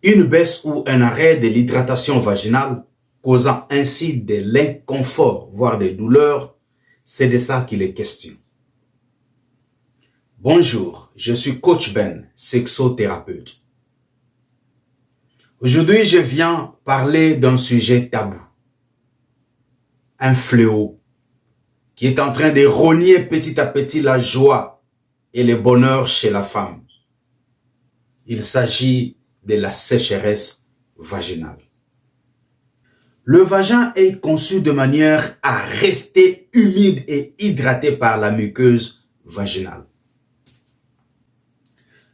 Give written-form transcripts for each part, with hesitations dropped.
Une baisse ou un arrêt de l'hydratation vaginale, causant ainsi de l'inconfort, voire des douleurs, c'est de ça qu'il est question. Bonjour, je suis Coach Ben, sexothérapeute. Aujourd'hui, je viens parler d'un sujet tabou. Un fléau qui est en train de rogner petit à petit la joie et le bonheur chez la femme. Il s'agit de la sécheresse vaginale. Le vagin est conçu de manière à rester humide et hydraté par la muqueuse vaginale.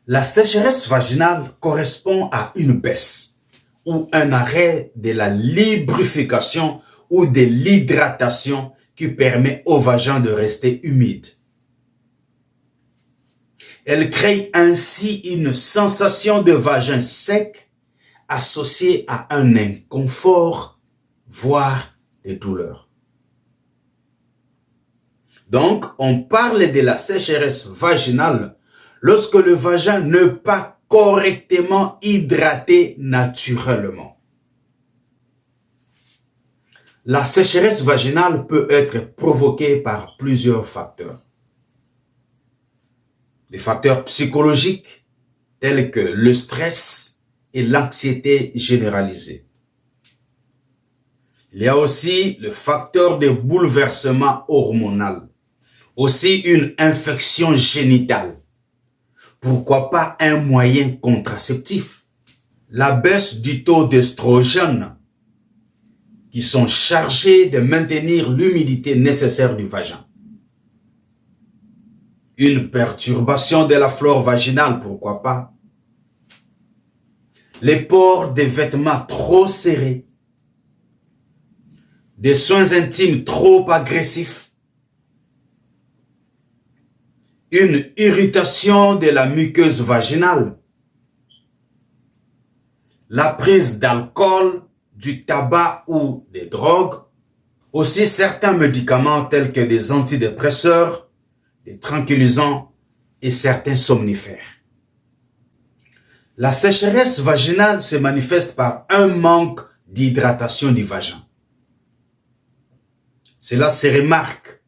La sécheresse vaginale correspond à une baisse ou un arrêt de la lubrification ou de l'hydratation qui permet au vagin de rester humide. Elle crée ainsi une sensation de vagin sec associée à un inconfort, voire des douleurs. Donc, on parle de la sécheresse vaginale lorsque le vagin n'est pas correctement hydraté naturellement. La sécheresse vaginale peut être provoquée par plusieurs facteurs. Des facteurs psychologiques tels que le stress et l'anxiété généralisée. Il y a aussi le facteur de bouleversement hormonal. Aussi une infection génitale. Pourquoi pas un moyen contraceptif? La baisse du taux d'estrogène qui sont chargés de maintenir l'humidité nécessaire du vagin. Une perturbation de la flore vaginale, pourquoi pas? Les pores des vêtements trop serrés. Des soins intimes trop agressifs. Une irritation de la muqueuse vaginale. La prise d'alcool, du tabac ou des drogues. Aussi certains médicaments tels que des antidépresseurs, des tranquillisants et certains somnifères. La sécheresse vaginale se manifeste par un manque d'hydratation du vagin. Cela se remarque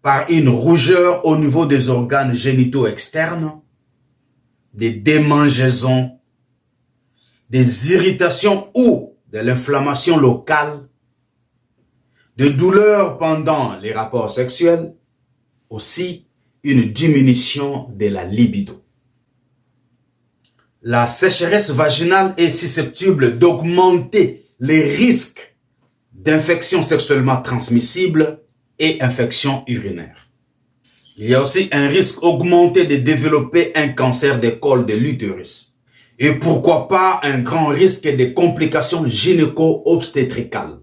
par une rougeur au niveau des organes génitaux externes, des démangeaisons, des irritations ou de l'inflammation locale, de douleurs pendant les rapports sexuels, aussi une diminution de la libido. La sécheresse vaginale est susceptible d'augmenter les risques d'infections sexuellement transmissibles et infections urinaires. Il y a aussi un risque augmenté de développer un cancer du col de l'utérus. Et pourquoi pas un grand risque de complications gynéco-obstétricales.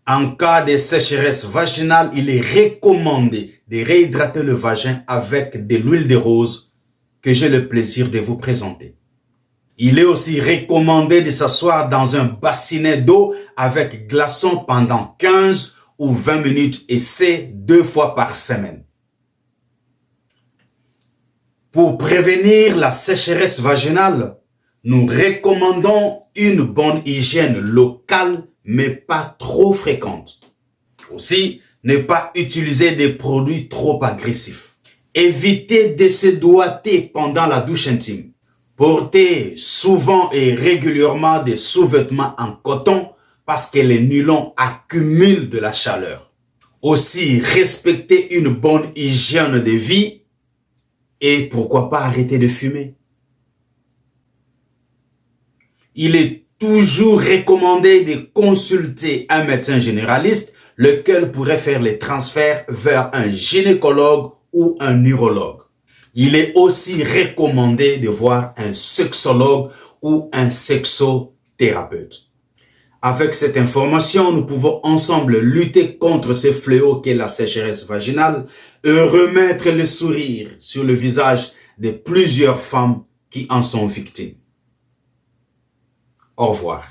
En cas de sécheresse vaginale, il est recommandé de réhydrater le vagin avec de l'huile de rose que j'ai le plaisir de vous présenter. Il est aussi recommandé de s'asseoir dans un bassinet d'eau avec glaçons pendant 15 ou 20 minutes et c'est 2 fois par semaine. Pour prévenir la sécheresse vaginale, nous recommandons une bonne hygiène locale mais pas trop fréquente. Aussi, ne pas utiliser des produits trop agressifs. Évitez de se doiter pendant la douche intime. Portez souvent et régulièrement des sous-vêtements en coton parce que les nylons accumulent de la chaleur. Aussi, respectez une bonne hygiène de vie et pourquoi pas arrêter de fumer. Il est toujours recommandé de consulter un médecin généraliste, lequel pourrait faire les transferts vers un gynécologue ou un urologue. Il est aussi recommandé de voir un sexologue ou un sexothérapeute. Avec cette information, nous pouvons ensemble lutter contre ce fléau qu'est la sécheresse vaginale et remettre le sourire sur le visage de plusieurs femmes qui en sont victimes. Au revoir.